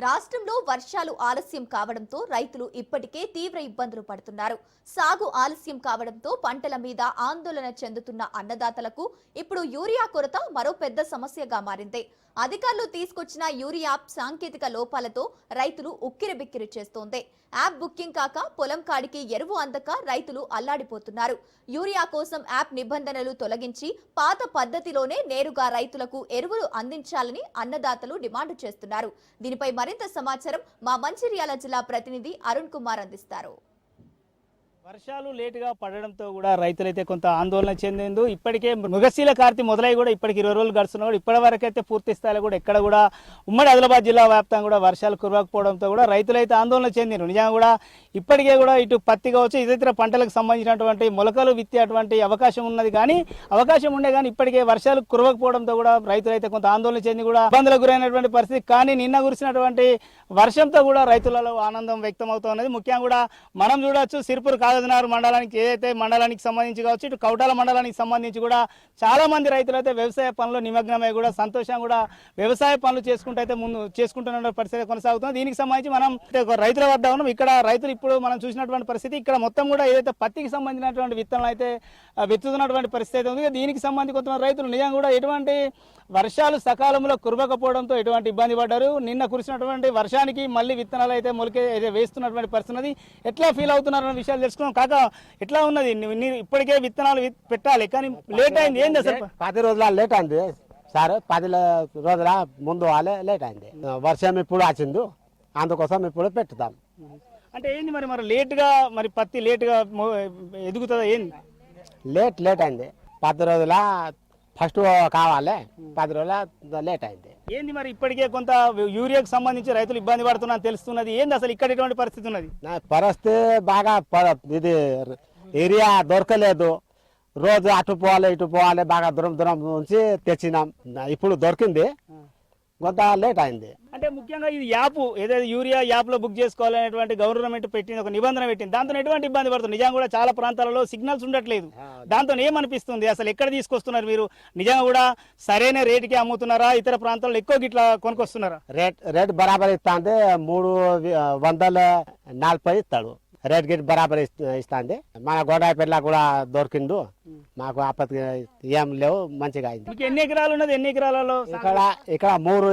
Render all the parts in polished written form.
రాష్ట్రంలో వర్షాలు ఆలస్యం కావడంతో రైతులు ఇప్పటికే తీవ్ర ఇబ్బందులు పడుతున్నారు. సాగు ఆలస్యం కావడంతో పంటల మీద ఆందోళన చెందుతున్న అన్నదాతలకు ఇప్పుడు యూరియా కొరత మరో పెద్ద సమస్యగా మారింది. అధికారులు తీసుకొచ్చిన యూరియా సాంకేతిక లోపాలతో రైతులు ఉక్కిరిబిక్కిరి చేస్తోంది. యాప్ బుకింగ్ కాక పొలం కాడికి ఎరువు అందక రైతులు అల్లాడిపోతున్నారు. యూరియా కోసం యాప్ నిబంధనలు తొలగించి పాత పద్ధతిలోనే నేరుగా రైతులకు ఎరువులు అందించాలని అన్నదాతలు డిమాండ్ చేస్తున్నారు. దీనిపై మరింత సమాచారం మా మంచిర్యాల జిల్లా ప్రతినిధి అరుణ్ కుమార్ అందిస్తారు. వర్షాలు లేటుగా పడడంతో కూడా రైతులైతే కొంత ఆందోళన చెందేందు. ఇప్పటికే మృగశీల కార్తీ మొదలై కూడా ఇప్పటికి 20 రోజులు గడుస్తున్నా కూడా ఇప్పటి వరకు అయితే పూర్తి స్థాయిలో కూడా ఎక్కడ కూడా ఉమ్మడి ఆదిలాబాద్ జిల్లా వ్యాప్తంగా కూడా వర్షాలు కురవకపోవడంతో కూడా రైతులైతే ఆందోళన చెందినారు. నిజంగా కూడా ఇప్పటికే కూడా ఇటు పత్తి కావచ్చు ఇతర పంటలకు సంబంధించినటువంటి మొలకలు విత్తేటువంటి అవకాశం ఉన్నది, కానీ అవకాశం ఉండే కానీ ఇప్పటికే వర్షాలు కురవకపోవడంతో కూడా రైతులైతే కొంత ఆందోళన చెంది కూడా ఇబ్బందులకు గురైనటువంటి పరిస్థితి. కానీ నిన్న కురిసినటువంటి వర్షంతో కూడా రైతులలో ఆనందం వ్యక్తం అవుతున్నది. ముఖ్యంగా కూడా మనం చూడొచ్చు సిరిపూర్ కాగజనగర్ మండలానికి ఏదైతే మండలానికి సంబంధించి కావచ్చు ఇటు కౌటాల మండలానికి సంబంధించి కూడా చాలా మంది రైతులు అయితే వ్యవసాయ పనులు నిమగ్నమై కూడా సంతోషంగా కూడా వ్యవసాయ పనులు చేసుకుంటూ అయితే ముందు చేసుకుంటున్న పరిస్థితి కొనసాగుతుంది. దీనికి సంబంధించి మనం రైతుల వద్ద ఉన్నాం. ఇక్కడ రైతులు ఇప్పుడు మనం చూసినటువంటి పరిస్థితి ఇక్కడ మొత్తం కూడా ఏదైతే పత్తికి సంబంధించినటువంటి విత్తనాలు అయితే విత్తుతున్నటువంటి పరిస్థితి ఉంది. దీనికి సంబంధించి కొంతమంది రైతులు నిజంగా కూడా ఎటువంటి వర్షాలు సకాలంలో కురవకపోవడంతో ఎటువంటి ఇబ్బంది పడ్డారు. నిన్న కురిసినటువంటి వర్షానికి మళ్ళీ విత్తనాలు అయితే మొలకే వేస్తున్నటువంటి పరిస్థితి ఎట్లా ఫీల్ అవుతున్నారు అనే విషయాలు తెలుసుకున్నాం. కాక ఎట్లా ఉన్నది, ఇప్పటికే విత్తనాలు పెట్టాలి కానీ లేట్ అయింది, ఏంది అసలు? 10 రోజుల లేట్ అయింది సార్. 10 రోజుల ముందు వాళ్ళే లేట్ అయింది. వర్షం ఇప్పుడు వచ్చింది, అందుకోసం ఇప్పుడు పెట్టుతాం. అంటే ఏంది మరి లేట్గా మరి పత్తి లేట్గా ఎదుగుతుందా ఏంది? లేట్ అయింది. 10 రోజుల ఫస్ట్ కావాలి, 10 రోజుల లేట్ అయింది. ఏంది మరి ఇప్పటికే కొంత యూరియాకు సంబంధించి రైతులు ఇబ్బంది పడుతున్నారని తెలుస్తున్నది. ఏంది అసలు ఇక్కడ ఎటువంటి పరిస్థితి ఉన్నది? పరిస్థితి బాగా ఇది ఏరియా దొరకలేదు. రోజు అటు పోవాలి ఇటు పోవాలి, బాగా దూరం నుంచి తెచ్చినాం. ఇప్పుడు దొరికింది, కొంత లేట్ అయింది. అంటే ముఖ్యంగా ఇది యాప్ ఏదైతే యూరియా యాప్ లో బుక్ చేసుకోవాలనేటువంటి గవర్నమెంట్ పెట్టింది, ఒక నిబంధన పెట్టింది. దాంతో ఎటువంటి ఇబ్బంది పడుతుంది? నిజంగా కూడా చాలా ప్రాంతాలలో సిగ్నల్స్ ఉండట్లేదు. దాంతో ఏమనిపిస్తుంది అసలు? ఎక్కడ తీసుకొస్తున్నారు మీరు? నిజంగా కూడా సరైన రేటుకి అమ్ముతున్నారా? ఇతర ప్రాంతాల్లో ఎక్కువ గిట్లా కొనుక్కొస్తున్నారా? రేట్ బరాబర్ ఇస్తా అంటే 340 ఇస్తాడు. రేట్ గిట్ బరాబర్ ఇస్తాంది. మన గోడాయిపల్లి కూడా దొరికిండు. మాకు ఆపత్తి ఏం లేవు, మంచిగా అయింది. మీకు ఎన్ని ఎకరాలు ఉన్నది? ఎన్ని ఎకరాలలో? ఇక్కడ 3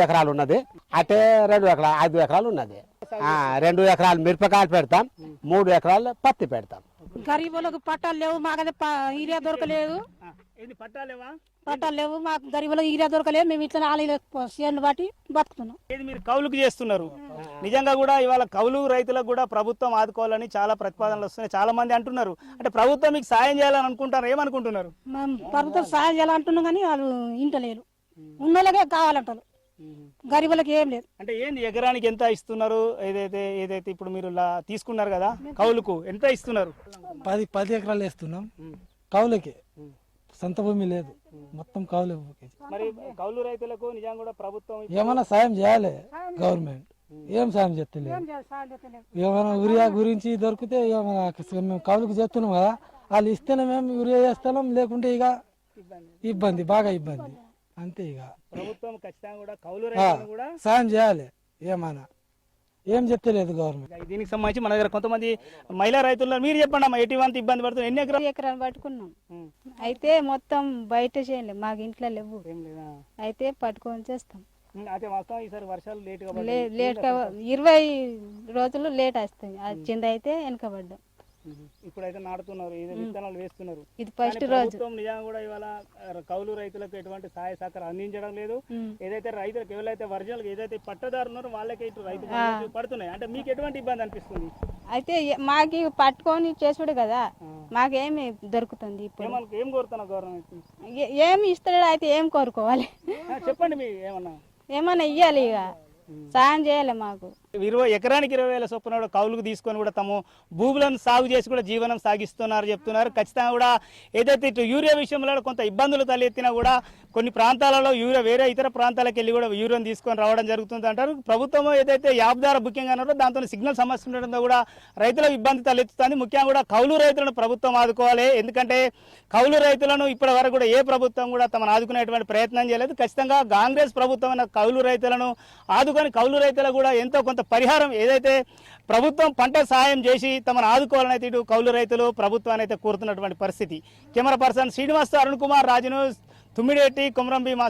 ఎకరాలు ఉన్నది. అంటే 5 ఎకరాలు ఉన్నది. 2 ఎకరాలు మిరపకాయలు పెడతాం, 3 ఎకరాలు పత్తి పెడతాం. గరీబులకు పట్టాలు లేవు, మాకైతే యూరియా దొరకలేదు. పట్టాలు లేవు మాకు, గరీబులకు యూరియా దొరకలేదు. మేము ఇట్లా చేను బట్టి బతుకుతున్నాం. మీరు కౌలుకు చేస్తున్నారు. నిజంగా కూడా ఇవాళ కౌలు రైతులకు కూడా ప్రభుత్వం ఆదుకోవాలని చాలా ప్రతిపాదనలు వస్తున్నాయి. చాలా మంది అంటున్నారు. అంటే ప్రభుత్వం మీకు సాయం చేయాలని అనుకుంటారు, ఏమనుకుంటున్నారు? మేము ప్రభుత్వం సాయం చేయాలంటున్నాం కానీ వాళ్ళు ఇంటలేరు. ఉన్నోళ్ళకే కావాలంటారు, గరీబులకు ఏం లేదు. అంటే ఏంది ఎకరానికి ఎంత ఇస్తున్నారు? ఏదైతే ఇప్పుడు మీరు తీసుకున్నారు కదా కౌలుకు, ఎంత ఇస్తున్నారు? 10 ఎకరాలు వేస్తున్నాం కౌలుకి. సొంత భూమి లేదు, మొత్తం కౌలు. మరి కౌలు రైతులకు నిజంగా కూడా ప్రభుత్వం ఏమైనా సాయం చేయాలి. గవర్నమెంట్ ఏం సాయం చేస్తలేదు. ఏమైనా యూరియా గురించి దొరికితే ఏమైనా మేము కౌలుకు చేస్తున్నాం కదా, వాళ్ళు ఇస్తేనే మేము యూరియా చేస్తున్నాం, లేకుంటే ఇక ఇబ్బంది, బాగా ఇబ్బంది. అంతే. ఇక ప్రభుత్వం ఖచ్చితంగా కూడా కౌలు రైతులను కూడా సాయం చేయాలి. ఏమైనా ఏం చెప్తలేదు గవర్నమెంట్. దీనికి సంబంధించి మన దగ్గర కొంతమంది మహిళా రైతులు, మీరు చెప్పండి అమ్మా, ఎటువంటి ఇబ్బంది పడుతుంది? ఎన్ని ఎకరాలు పట్టుకున్నాం. అయితే మొత్తం బయట చేయలేదు, మాకు ఇంట్లో లేవు. అయితే పట్టుకొని చేస్తాం. ఈసారి వర్షాలు లేట్ గా 20 రోజులు లేట్ వస్తాయి. వచ్చింది అయితే వెనకబడ్డాం. ఇప్పుడైతే నాటుతున్నారు, విత్తనాలు వేస్తున్నారు. ఇది ఫస్ట్ రోజు. నిజంగా కూడా ఇవాళ కౌలు రైతులకు ఎటువంటి సహాయ సహకారం అందించడం లేదు. ఏదైతే రైతులకు ఎవరైతే వర్షాలకు ఏదైతే పట్టదారు ఉన్నారో వాళ్ళకే ఇటు రైతు పడుతున్నాయి. అంటే మీకు ఎటువంటి ఇబ్బంది అనిపిస్తుంది? అయితే మాకు పట్టుకొని చేసుడు కదా, మాకేమి దొరుకుతుంది. ఇప్పుడు ఏం కోరుతున్నా గవర్నమెంట్? ఏమి ఇస్తాడు అయితే ఏం కోరుకోవాలి? చెప్పండి, మీ ఏమన్నా ఇయ్యాలి, ఇక సాయం చేయాలి మాకు. ఎకరానికి 20,000 చొప్పున కౌలుకు తీసుకొని కూడా తమ భూములను సాగు చేసి కూడా జీవనం సాగిస్తున్నారు చెప్తున్నారు. ఖచ్చితంగా కూడా ఏదైతే ఇటు యూరియా విషయంలో కొంత ఇబ్బందులు తలెత్తినా కూడా కొన్ని ప్రాంతాలలో యూరియా వేరే ఇతర ప్రాంతాలకు వెళ్ళి కూడా యూరియాను తీసుకొని రావడం జరుగుతుంది అంటారు. ప్రభుత్వం ఏదైతే యాప్ ద్వారా బుకింగ్ అన్నారో దాంతో సిగ్నల్ సమస్య ఉండడంతో కూడా రైతులకు ఇబ్బంది తలెత్తుతుంది. ముఖ్యంగా కూడా కౌలు రైతులను ప్రభుత్వం ఆదుకోవాలి. ఎందుకంటే కౌలు రైతులను ఇప్పటి వరకు కూడా ఏ ప్రభుత్వం కూడా తమను ఆదుకునేటువంటి ప్రయత్నం చేయలేదు. ఖచ్చితంగా కాంగ్రెస్ ప్రభుత్వం కౌలు రైతులను ఆదుకొని కౌలు రైతులకు కూడా ఎంతో కొంత పరిహారం ఏదైతే ప్రభుత్వం పంట సాయం చేసి తమను ఆదుకోవాలని అయితే ఇటు కౌలు రైతులు ప్రభుత్వాన్ని అయితే కోరుతున్నటువంటి పరిస్థితి. కెమెరా పర్సన్ శ్రీనివాస్, అరుణ్ కుమార్, రాజును, తుమ్మిడేటి, కొమరంభీం.